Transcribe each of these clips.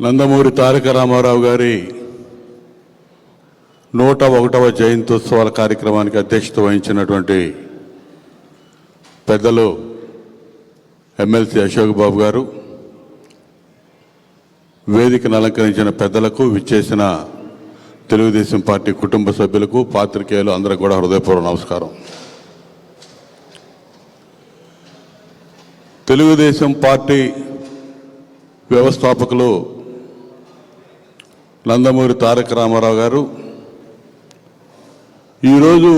నందమూరి తారక రామారావు గారి 101వ జయంత్యోత్సవాల కార్యక్రమానికి అధ్యక్షత వహించినటువంటి పెద్దలు ఎమ్మెల్సీ అశోక్ బాబు గారు, వేదికను అలంకరించిన పెద్దలకు, విచ్చేసిన తెలుగుదేశం పార్టీ కుటుంబ సభ్యులకు, పాత్రికేయులు అందరికీ కూడా హృదయపూర్వక నమస్కారం. తెలుగుదేశం పార్టీ వ్యవస్థాపకులు నందమూరి తారక రామారావు గారు ఈరోజు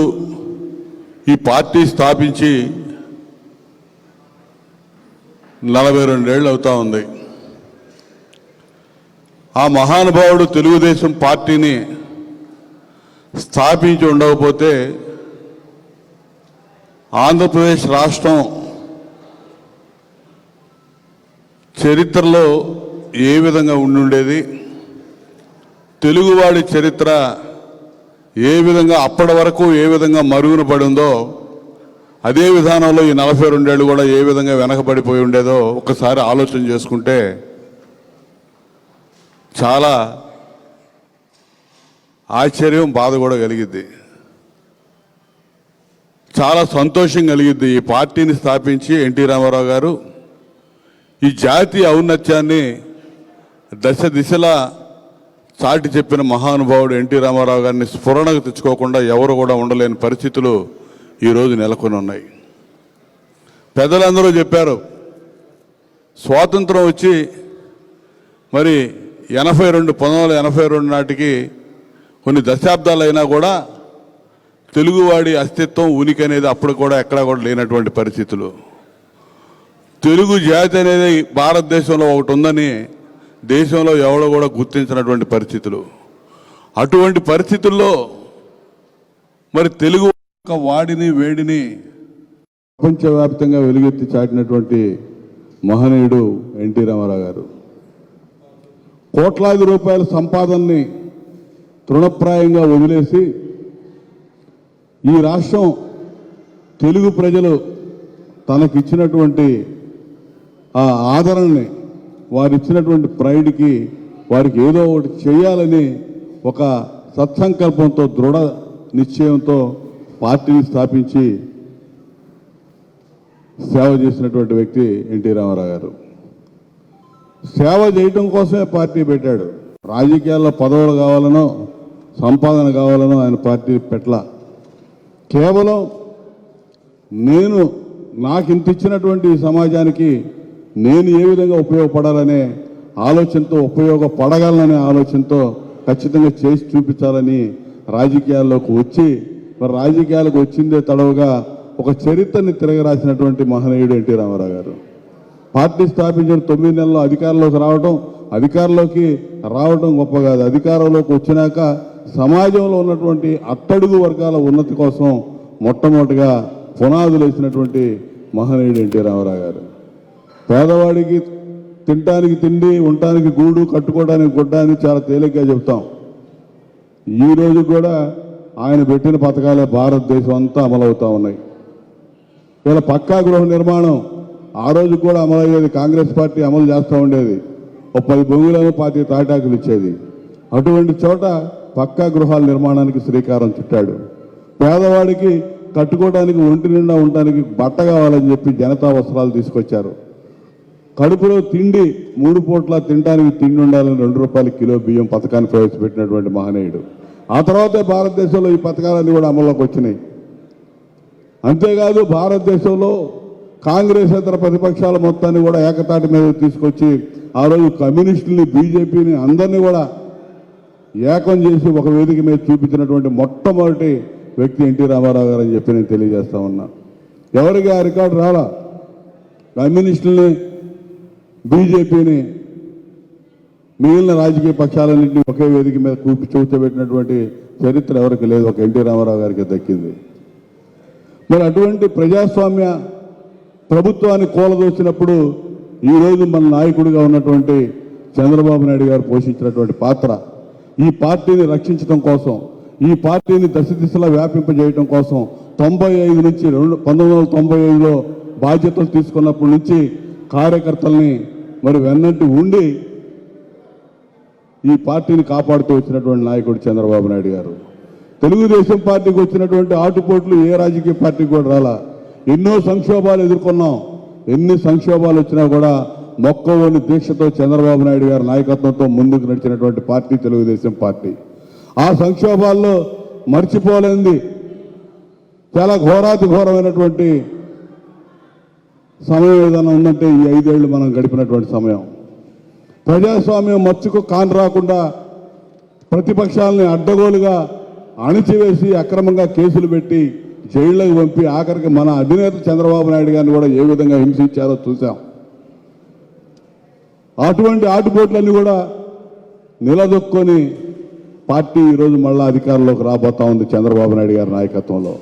ఈ పార్టీ స్థాపించి 42 ఏళ్ళు అవుతా ఉంది. ఆ మహానుభావుడు తెలుగుదేశం పార్టీని స్థాపించి ఉండకపోతే ఆంధ్రప్రదేశ్ రాష్ట్రం చరిత్రలో ఏ విధంగా ఉండుండేది, తెలుగువాడి చరిత్ర ఏ విధంగా అప్పటి వరకు ఏ విధంగా మరుగున పడి ఉందో అదే విధానంలో ఈ 42 ఏళ్ళు కూడా ఏ విధంగా వెనకబడిపోయి ఉండేదో ఒకసారి ఆలోచన చేసుకుంటే చాలా ఆశ్చర్యం, బాధ కూడా కలిగిద్ది. చాలా సంతోషం కలిగిద్ది. ఈ పార్టీని స్థాపించి ఎన్టీ రామారావు గారు ఈ జాతీయ ఔన్నత్యాన్ని దశ దిశలా చాటి చెప్పిన మహానుభావుడు ఎన్టీ రామారావు గారిని స్ఫురణకు తెచ్చుకోకుండా ఎవరు కూడా ఉండలేని పరిస్థితులు ఈరోజు నెలకొని ఉన్నాయి. పెద్దలందరూ చెప్పారు, స్వాతంత్రం వచ్చి మరి 1982 నాటికి కొన్ని దశాబ్దాలు అయినా కూడా తెలుగువాడి అస్తిత్వం, ఉనికి అనేది అప్పుడు కూడా ఎక్కడా కూడా లేనటువంటి పరిస్థితులు. తెలుగు జాతి అనేది భారతదేశంలో ఒకటి ఉందని దేశంలో ఎవడో కూడా గుర్తించినటువంటి పరిస్థితులు. అటువంటి పరిస్థితుల్లో మరి తెలుగు వాడిని వేడిని ప్రపంచవ్యాప్తంగా వెలుగెత్తి చాటినటువంటి మహనీయుడు ఎన్టీ రామారావు గారు. కోట్లాది రూపాయల సంపాదనని తృణప్రాయంగా వదిలేసి ఈ రాష్ట్రం తెలుగు ప్రజలు తనకిచ్చినటువంటి ఆ ఆదరణని, వారిచ్చినటువంటి ప్రైడ్కి వారికి ఏదో ఒకటి చేయాలని ఒక సత్సంకల్పంతో, దృఢ నిశ్చయంతో పార్టీని స్థాపించి సేవ చేసినటువంటి వ్యక్తి ఎన్టీ రామారావు గారు. సేవ చేయటం కోసమే పార్టీ పెట్టాడు. రాజకీయాల్లో పదవులు కావాలనో సంపాదన కావాలనో ఆయన పార్టీ పెట్టలా. కేవలం నాకు ఇంత ఇచ్చినటువంటి ఈ సమాజానికి నేను ఏ విధంగా ఉపయోగపడాలనే ఆలోచనతో, ఉపయోగపడగలననే ఆలోచనతో ఖచ్చితంగా చేసి చూపించాలని రాజకీయాల్లోకి వచ్చి, మరి రాజకీయాలకు వచ్చిందే తడవుగా ఒక చరిత్రని తిరగరాసినటువంటి మహనీయుడు ఎన్టీ రామారావు గారు. పార్టీ స్థాపించిన 9 నెలల్లో అధికారంలోకి రావడం గొప్ప కాదు. అధికారంలోకి వచ్చినాక సమాజంలో ఉన్నటువంటి అట్టడుగు వర్గాల ఉన్నతి కోసం మొట్టమొదటిగా పునాదులు వేసినటువంటి మహనీయుడు ఎన్టీ రామారావు గారు. పేదవాడికి తినడానికి తిండి, ఉండటానికి గూడు, కట్టుకోవడానికి గుడ్డ అని చాలా తేలిగ్గా చెప్తాం. ఈరోజు కూడా ఆయన పెట్టిన పథకాలే భారతదేశం అంతా అమలవుతూ ఉన్నాయి. ఇలా పక్కా గృహ నిర్మాణం ఆ రోజు కూడా అమలయ్యేది. కాంగ్రెస్ పార్టీ అమలు చేస్తూ ఉండేది. 10 భూములను 25 తాటాకులు ఇచ్చేది. అటువంటి చోట పక్కా గృహాల నిర్మాణానికి శ్రీకారం చుట్టాడు. పేదవాడికి కట్టుకోవడానికి, ఒంటి నిండా ఉండడానికి బట్ట కావాలని చెప్పి జనతా వస్త్రాలు తీసుకొచ్చారు. కడుపులో తిండి, 3 పూట్ల తినడానికి తిండి ఉండాలని 2 రూపాయల కిలో బియ్యం పథకాన్ని ప్రవేశపెట్టినటువంటి మహనీయుడు. ఆ తర్వాతే భారతదేశంలో ఈ పథకాలన్నీ కూడా అమల్లోకి వచ్చినాయి. అంతేకాదు భారతదేశంలో కాంగ్రెసేతర ప్రతిపక్షాల మొత్తాన్ని కూడా ఏకతాటి మీద తీసుకొచ్చి ఆ రోజు కమ్యూనిస్టుల్ని, బీజేపీని అందరినీ కూడా ఏకం చేసి ఒక వేదిక మీద చూపించినటువంటి మొట్టమొదటి వ్యక్తి ఎన్టీ రామారావు గారు అని చెప్పి నేను తెలియజేస్తా ఉన్నా. ఎవరికి ఆ రికార్డు రాలా. కమ్యూనిస్టుల్ని, బీజేపీని, మిగిలిన రాజకీయ పక్షాలన్నింటినీ ఒకే వేదిక మీద కూర్చోబెట్టినటువంటి చరిత్ర ఎవరికి లేదు, ఒక ఎన్టీ రామారావు గారికి దక్కింది. మరి అటువంటి ప్రజాస్వామ్య ప్రభుత్వాన్ని కూలదోసినప్పుడు ఈరోజు మన నాయకుడిగా ఉన్నటువంటి చంద్రబాబు నాయుడు గారు పోషించినటువంటి పాత్ర, ఈ పార్టీని రక్షించడం కోసం, ఈ పార్టీని దశ దిశలా వ్యాపింపజేయడం కోసం 95 నుంచి 1995లో బాధ్యతలు తీసుకున్నప్పటి నుంచి కార్యకర్తల్ని మరి వెన్నంటి ఉండి ఈ పార్టీని కాపాడుతూ వచ్చినటువంటి నాయకుడు చంద్రబాబు నాయుడు గారు. తెలుగుదేశం పార్టీకి వచ్చినటువంటి ఆటుపోట్లు ఏ రాజకీయ పార్టీకి కూడా రాలా. ఎన్నో సంక్షోభాలు ఎదుర్కొన్నాం. ఎన్ని సంక్షోభాలు వచ్చినా కూడా మొక్కవోని దీక్షతో చంద్రబాబు నాయుడు గారి నాయకత్వంతో ముందుకు నడిచినటువంటి పార్టీ తెలుగుదేశం పార్టీ. ఆ సంక్షోభాల్లో మర్చిపోలేంది చాలా ఘోరాతి ఘోరమైనటువంటి సమయం ఏదైనా ఉందంటే ఈ 5 ఏళ్లు మనం గడిపినటువంటి సమయం. ప్రజాస్వామ్యం మచ్చుకు కాన్ రాకుండా ప్రతిపక్షాలని అడ్డగోలుగా అణిచివేసి అక్రమంగా కేసులు పెట్టి జైళ్లకు పంపి ఆఖరికి మన అధినేత చంద్రబాబు నాయుడు గారిని కూడా ఏ విధంగా హింసించారో చూసాం. అటువంటి ఆటుపోట్లన్నీ కూడా నిలదొక్కొని పార్టీ ఈరోజు మళ్ళా అధికారంలోకి రాబోతా ఉంది చంద్రబాబు నాయుడు గారి నాయకత్వంలో.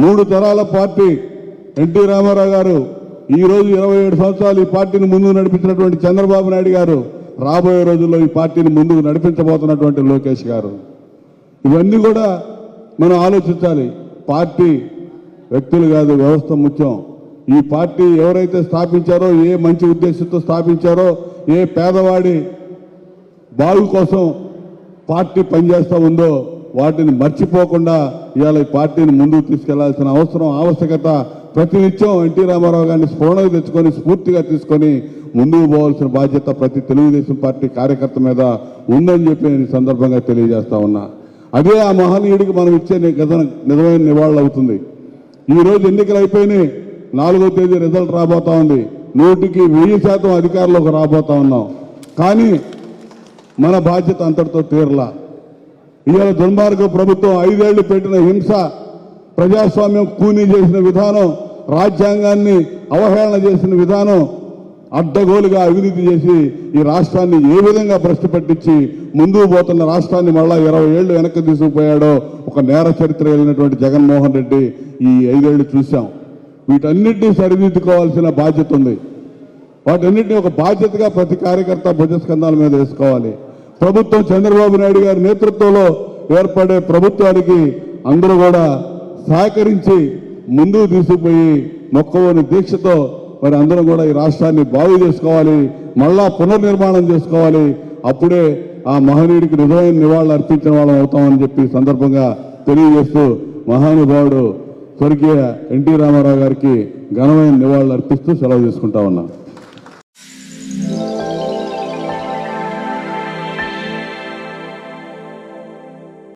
3 తరాల పార్టీ ఎన్టీ రామారావు గారు ఈరోజు 27 సంవత్సరాలు ఈ పార్టీని ముందుకు నడిపించినటువంటి చంద్రబాబు నాయుడు గారు రాబోయే రోజుల్లో ఈ పార్టీని ముందుకు నడిపించబోతున్నటువంటి లోకేష్ గారు. ఇవన్నీ కూడా మనం ఆలోచించాలి. పార్టీ వ్యక్తులు కాదు, వ్యవస్థ ముఖ్యం. ఈ పార్టీ ఎవరైతే స్థాపించారో, ఏ మంచి ఉద్దేశంతో స్థాపించారో, ఏ పేదవాడి బాగు కోసం పార్టీ పనిచేస్తూ ఉందో వాటిని మర్చిపోకుండా ఇవాళ ఈ పార్టీని ముందుకు తీసుకెళ్లాల్సిన అవసరం, ఆవశ్యకత ప్రతినిత్యం ఎన్టీ రామారావు గారిని స్ఫూర్ణగా తెచ్చుకొని స్ఫూర్తిగా తీసుకొని ముందుకు పోవాల్సిన బాధ్యత ప్రతి తెలుగుదేశం పార్టీ కార్యకర్త మీద ఉందని చెప్పి నేను ఈ సందర్భంగా తెలియజేస్తా ఉన్నా. అదే ఆ మహనీయుడికి మనం ఇచ్చే నిజమైన నివాళులు అవుతుంది. ఈరోజు ఎన్నికలు అయిపోయినాయి. 4వ తేదీ రిజల్ట్ రాబోతా ఉంది. 100కి 1000% అధికారంలోకి రాబోతా ఉన్నాం. కానీ మన బాధ్యత అంతటితో తీరలా. ఇవాళ దుర్మార్గ ప్రభుత్వం 5 ఏళ్లు పెట్టిన హింస, ప్రజాస్వామ్యం కూనీ చేసిన విధానం, రాజ్యాంగాన్ని అవహేళన చేసిన విధానం, అడ్డగోలుగా అవినీతి చేసి ఈ రాష్ట్రాన్ని ఏ విధంగా భ్రష్టు పట్టించి ముందుకు పోతున్న రాష్ట్రాన్ని మళ్ళా 20 ఏళ్లు వెనక్కి తీసుకుపోయాడో ఒక నేర చరిత్ర వెళ్ళినటువంటి జగన్మోహన్ రెడ్డి ఈ 5 ఏళ్లు చూశాం. వీటన్నిటినీ సరిదిద్దుకోవాల్సిన బాధ్యత ఉంది. వాటన్నిటిని ఒక బాధ్యతగా ప్రతి కార్యకర్త భుజస్కంధాల మీద వేసుకోవాలి. ప్రభుత్వం చంద్రబాబు నాయుడు గారి నేతృత్వంలో ఏర్పడే ప్రభుత్వానికి అందరూ కూడా సహకరించి ముందుకు తీసుకుపోయి మొక్కవోని దీక్షతో మరి అందరం కూడా ఈ రాష్ట్రాన్ని బాగు చేసుకోవాలి, మళ్ళా పునర్నిర్మాణం చేసుకోవాలి. అప్పుడే ఆ మహనీయుడికి నిజమైన నివాళులు అర్పించిన వాళ్ళం అవుతామని చెప్పి సందర్భంగా తెలియజేస్తూ మహానుభావుడు స్వర్గీయ ఎన్టీ రామారావు గారికి ఘనమైన నివాళులు అర్పిస్తూ సెలవు తీసుకుంటా ఉన్నాం.